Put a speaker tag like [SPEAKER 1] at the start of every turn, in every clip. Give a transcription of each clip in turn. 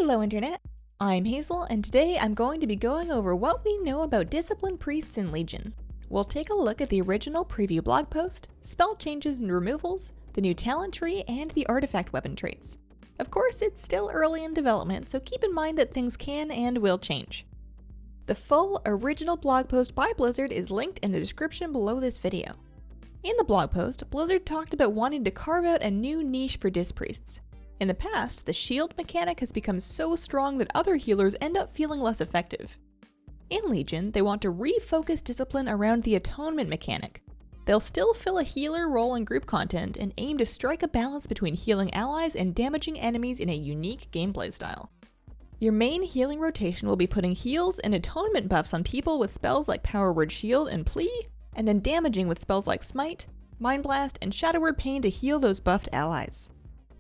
[SPEAKER 1] Hello Internet, I'm Hazel and today I'm going to be going over what we know about disciplined priests in Legion. We'll take a look at the original preview blog post, spell changes and removals, the new talent tree, and the artifact weapon traits. Of course, it's still early in development, so keep in mind that things can and will change. The full original blog post by Blizzard is linked in the description below this video. In the blog post, Blizzard talked about wanting to carve out a new niche for Dis Priests. In the past, the shield mechanic has become so strong that other healers end up feeling less effective. In Legion, they want to refocus discipline around the Atonement mechanic. They'll still fill a healer role in group content and aim to strike a balance between healing allies and damaging enemies in a unique gameplay style. Your main healing rotation will be putting heals and Atonement buffs on people with spells like Power Word Shield and Plea, and then damaging with spells like Smite, Mind Blast, and Shadow Word Pain to heal those buffed allies.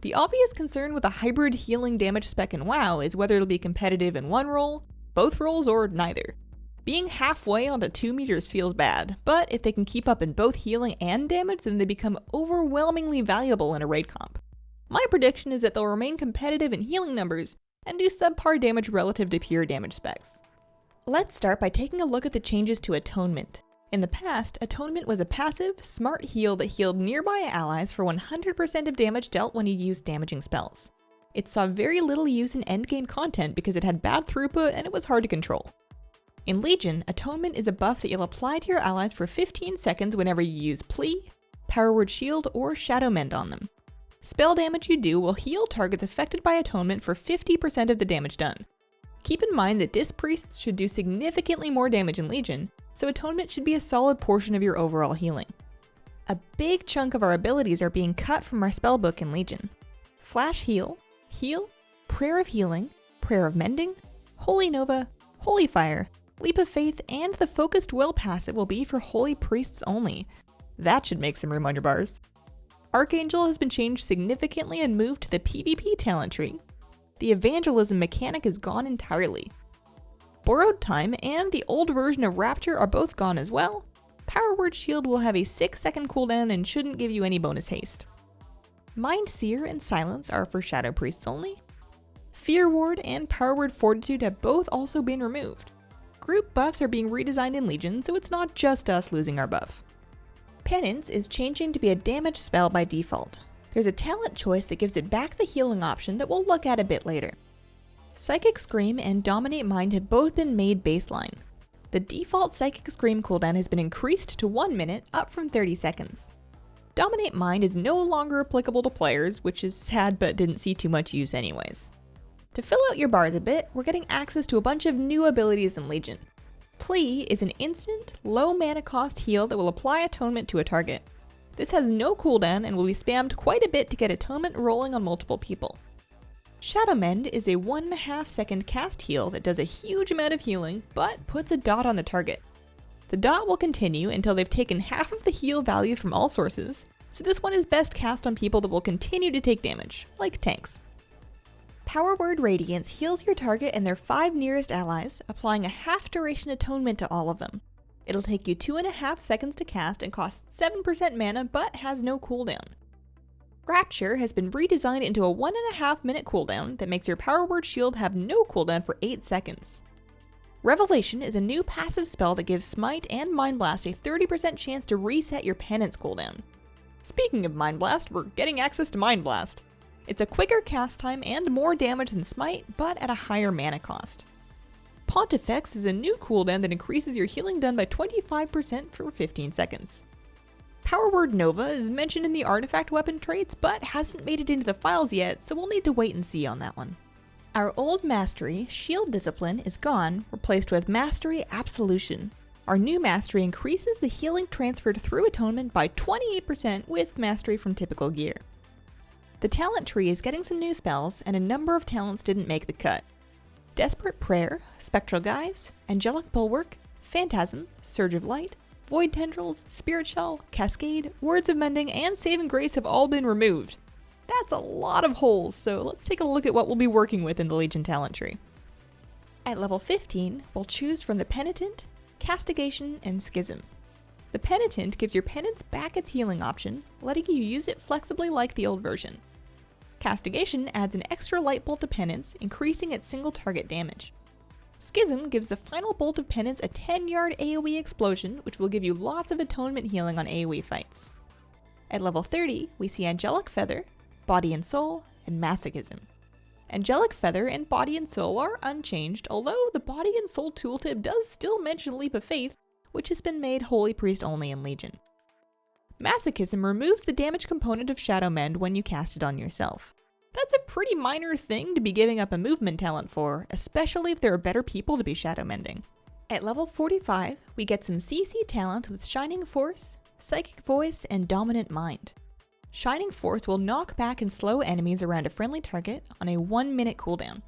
[SPEAKER 1] The obvious concern with a hybrid healing damage spec in WoW is whether it'll be competitive in one role, both roles, or neither. Being halfway onto 2 meters feels bad, but if they can keep up in both healing and damage, then they become overwhelmingly valuable in a raid comp. My prediction is that they'll remain competitive in healing numbers and do subpar damage relative to pure damage specs. Let's start by taking a look at the changes to Atonement. In the past, Atonement was a passive, smart heal that healed nearby allies for 100% of damage dealt when you used damaging spells. It saw very little use in endgame content because it had bad throughput and it was hard to control. In Legion, Atonement is a buff that you'll apply to your allies for 15 seconds whenever you use Plea, Power Word Shield, or Shadow Mend on them. Spell damage you do will heal targets affected by Atonement for 50% of the damage done. Keep in mind that Dis Priests should do significantly more damage in Legion, so Atonement should be a solid portion of your overall healing. A big chunk of our abilities are being cut from our spellbook in Legion. Flash Heal, Heal, Prayer of Healing, Prayer of Mending, Holy Nova, Holy Fire, Leap of Faith, and the Focused Will passive will be for Holy Priests only. That should make some room on your bars. Archangel has been changed significantly and moved to the PvP talent tree. The Evangelism mechanic is gone entirely. Borrowed Time and the old version of Rapture are both gone as well. Power Word Shield will have a 6-second cooldown and shouldn't give you any bonus haste. Mind Seer and Silence are for Shadow Priests only. Fear Ward and Power Word Fortitude have both also been removed. Group buffs are being redesigned in Legion, so it's not just us losing our buff. Penance is changing to be a damage spell by default. There's a talent choice that gives it back the healing option that we'll look at a bit later. Psychic Scream and Dominate Mind have both been made baseline. The default Psychic Scream cooldown has been increased to 1 minute, up from 30 seconds. Dominate Mind is no longer applicable to players, which is sad but didn't see too much use anyways. To fill out your bars a bit, we're getting access to a bunch of new abilities in Legion. Plea is an instant, low mana cost heal that will apply Atonement to a target. This has no cooldown and will be spammed quite a bit to get Atonement rolling on multiple people. Shadow Mend is a 1.5 second cast heal that does a huge amount of healing, but puts a dot on the target. The dot will continue until they've taken half of the heal value from all sources, so this one is best cast on people that will continue to take damage, like tanks. Power Word Radiance heals your target and their 5 nearest allies, applying a half duration Atonement to all of them. It'll take you 2.5 seconds to cast and costs 7% mana, but has no cooldown. Rapture has been redesigned into a 1.5 minute cooldown that makes your Power Word Shield have no cooldown for 8 seconds. Revelation is a new passive spell that gives Smite and Mind Blast a 30% chance to reset your Penance cooldown. Speaking of Mind Blast, we're getting access to Mind Blast. It's a quicker cast time and more damage than Smite, but at a higher mana cost. Pontifex is a new cooldown that increases your healing done by 25% for 15 seconds. Power Word Nova is mentioned in the artifact weapon traits, but hasn't made it into the files yet, so we'll need to wait and see on that one. Our old mastery, Shield Discipline, is gone, replaced with Mastery Absolution. Our new mastery increases the healing transferred through Atonement by 28% with mastery from typical gear. The talent tree is getting some new spells, and a number of talents didn't make the cut. Desperate Prayer, Spectral Guise, Angelic Bulwark, Phantasm, Surge of Light, Void Tendrils, Spirit Shell, Cascade, Words of Mending, and Saving Grace have all been removed. That's a lot of holes, so let's take a look at what we'll be working with in the Legion talent tree. At level 15, we'll choose from the Penitent, Castigation, and Schism. The Penitent gives your penance back its healing option, letting you use it flexibly like the old version. Castigation adds an extra light bolt of penance, increasing its single target damage. Schism gives the final bolt of penance a 10-yard AoE explosion, which will give you lots of atonement healing on AoE fights. At level 30, we see Angelic Feather, Body and Soul, and Masochism. Angelic Feather and Body and Soul are unchanged, although the Body and Soul tooltip does still mention Leap of Faith, which has been made Holy Priest only in Legion. Masochism removes the damage component of Shadow Mend when you cast it on yourself. That's a pretty minor thing to be giving up a movement talent for, especially if there are better people to be Shadow Mending. At level 45, we get some CC talents with Shining Force, Psychic Voice, and Dominant Mind. Shining Force will knock back and slow enemies around a friendly target on a 1-minute cooldown.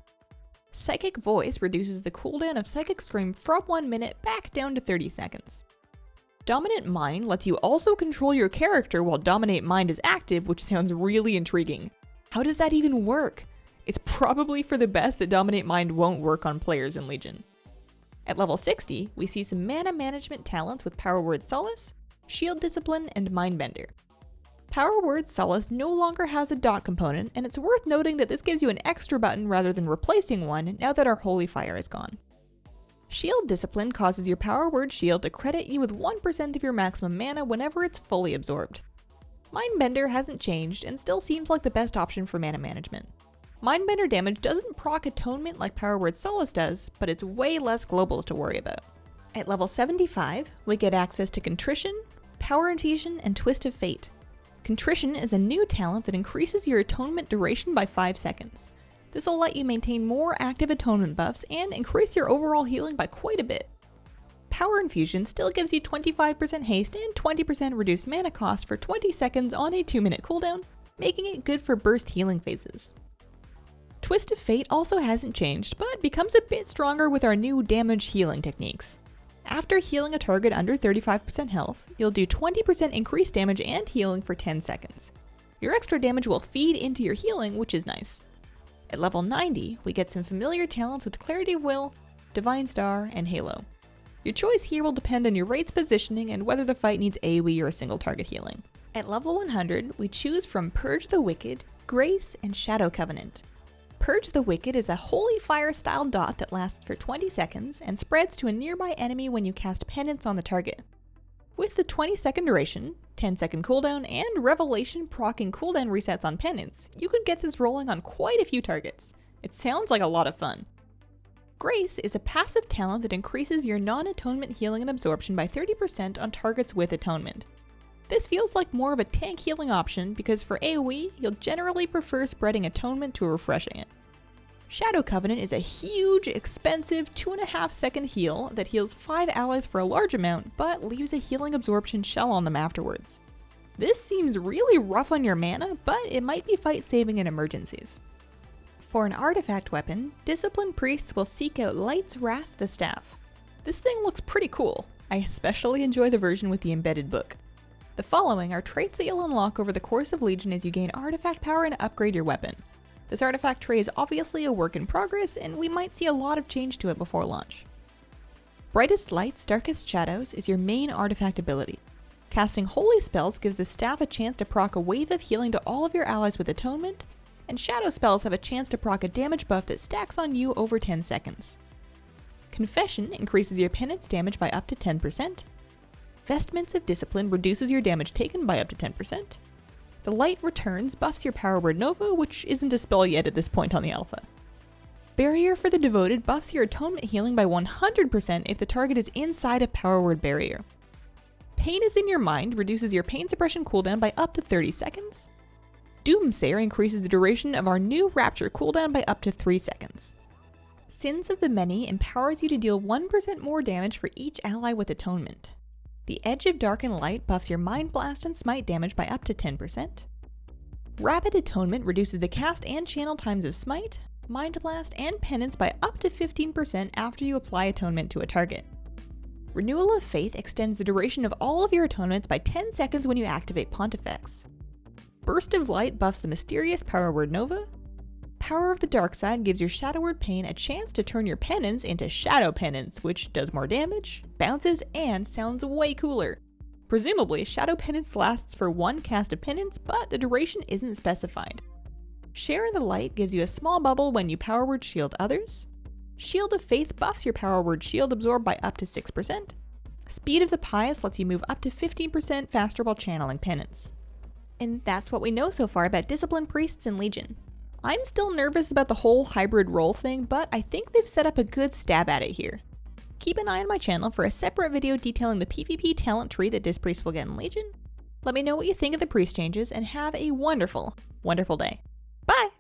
[SPEAKER 1] Psychic Voice reduces the cooldown of Psychic Scream from 1 minute back down to 30 seconds. Dominant Mind lets you also control your character while Dominate Mind is active, which sounds really intriguing. How does that even work? It's probably for the best that Dominate Mind won't work on players in Legion. At level 60, we see some mana management talents with Power Word Solace, Shield Discipline, and Mindbender. Power Word Solace no longer has a dot component, and it's worth noting that this gives you an extra button rather than replacing one now that our Holy Fire is gone. Shield Discipline causes your Power Word Shield to credit you with 1% of your maximum mana whenever it's fully absorbed. Mindbender hasn't changed and still seems like the best option for mana management. Mindbender damage doesn't proc Atonement like Power Word Solace does, but it's way less globals to worry about. At level 75, we get access to Contrition, Power Infusion, and Twist of Fate. Contrition is a new talent that increases your Atonement duration by 5 seconds. This will let you maintain more active Atonement buffs and increase your overall healing by quite a bit. Power Infusion still gives you 25% haste and 20% reduced mana cost for 20 seconds on a 2-minute cooldown, making it good for burst healing phases. Twist of Fate also hasn't changed, but becomes a bit stronger with our new damage healing techniques. After healing a target under 35% health, you'll do 20% increased damage and healing for 10 seconds. Your extra damage will feed into your healing, which is nice. At level 90, we get some familiar talents with Clarity of Will, Divine Star, and Halo. Your choice here will depend on your raid's positioning and whether the fight needs AoE or a single target healing. At level 100, we choose from Purge the Wicked, Grace, and Shadow Covenant. Purge the Wicked is a Holy Fire style dot that lasts for 20 seconds and spreads to a nearby enemy when you cast Penance on the target. With the 20-second duration, 10-second cooldown, and Revelation proccing cooldown resets on Penance, you could get this rolling on quite a few targets. It sounds like a lot of fun. Grace is a passive talent that increases your non-atonement healing and absorption by 30% on targets with atonement. This feels like more of a tank healing option because for AoE, you'll generally prefer spreading atonement to refreshing it. Shadow Covenant is a huge, expensive 2.5 second heal that heals 5 allies for a large amount, but leaves a healing absorption shell on them afterwards. This seems really rough on your mana, but it might be fight saving in emergencies. For an artifact weapon, Disciplined Priests will seek out Light's Wrath the Staff. This thing looks pretty cool. I especially enjoy the version with the embedded book. The following are traits that you'll unlock over the course of Legion as you gain artifact power and upgrade your weapon. This artifact tray is obviously a work in progress, and we might see a lot of change to it before launch. Brightest Lights, Darkest Shadows is your main artifact ability. Casting Holy Spells gives the staff a chance to proc a wave of healing to all of your allies with Atonement, and Shadow Spells have a chance to proc a damage buff that stacks on you over 10 seconds. Confession increases your penance damage by up to 10%. Vestments of Discipline reduces your damage taken by up to 10%. The Light Returns buffs your Power Word Nova, which isn't a spell yet at this point on the alpha. Barrier for the Devoted buffs your Atonement healing by 100% if the target is inside a Power Word barrier. Pain is in Your Mind reduces your pain suppression cooldown by up to 30 seconds. Doomsayer increases the duration of our new Rapture cooldown by up to 3 seconds. Sins of the Many empowers you to deal 1% more damage for each ally with Atonement. The Edge of Dark and Light buffs your Mind Blast and Smite damage by up to 10%. Rapid Atonement reduces the cast and channel times of Smite, Mind Blast, and Penance by up to 15% after you apply Atonement to a target. Renewal of Faith extends the duration of all of your Atonements by 10 seconds when you activate Pontifex. Burst of Light buffs the mysterious Power Word Nova. Power of the Dark Side gives your Shadow Word Pain a chance to turn your Penance into Shadow Penance, which does more damage, bounces, and sounds way cooler. Presumably, Shadow Penance lasts for one cast of Penance, but the duration isn't specified. Share in the Light gives you a small bubble when you power word shield others. Shield of Faith buffs your power word shield absorb by up to 6%. Speed of the Pious lets you move up to 15% faster while channeling penance. And that's what we know so far about Discipline Priests in Legion. I'm still nervous about the whole hybrid role thing, but I think they've set up a good stab at it here. Keep an eye on my channel for a separate video detailing the PvP talent tree that this priest will get in Legion. Let me know what you think of the priest changes and have a wonderful, wonderful day. Bye!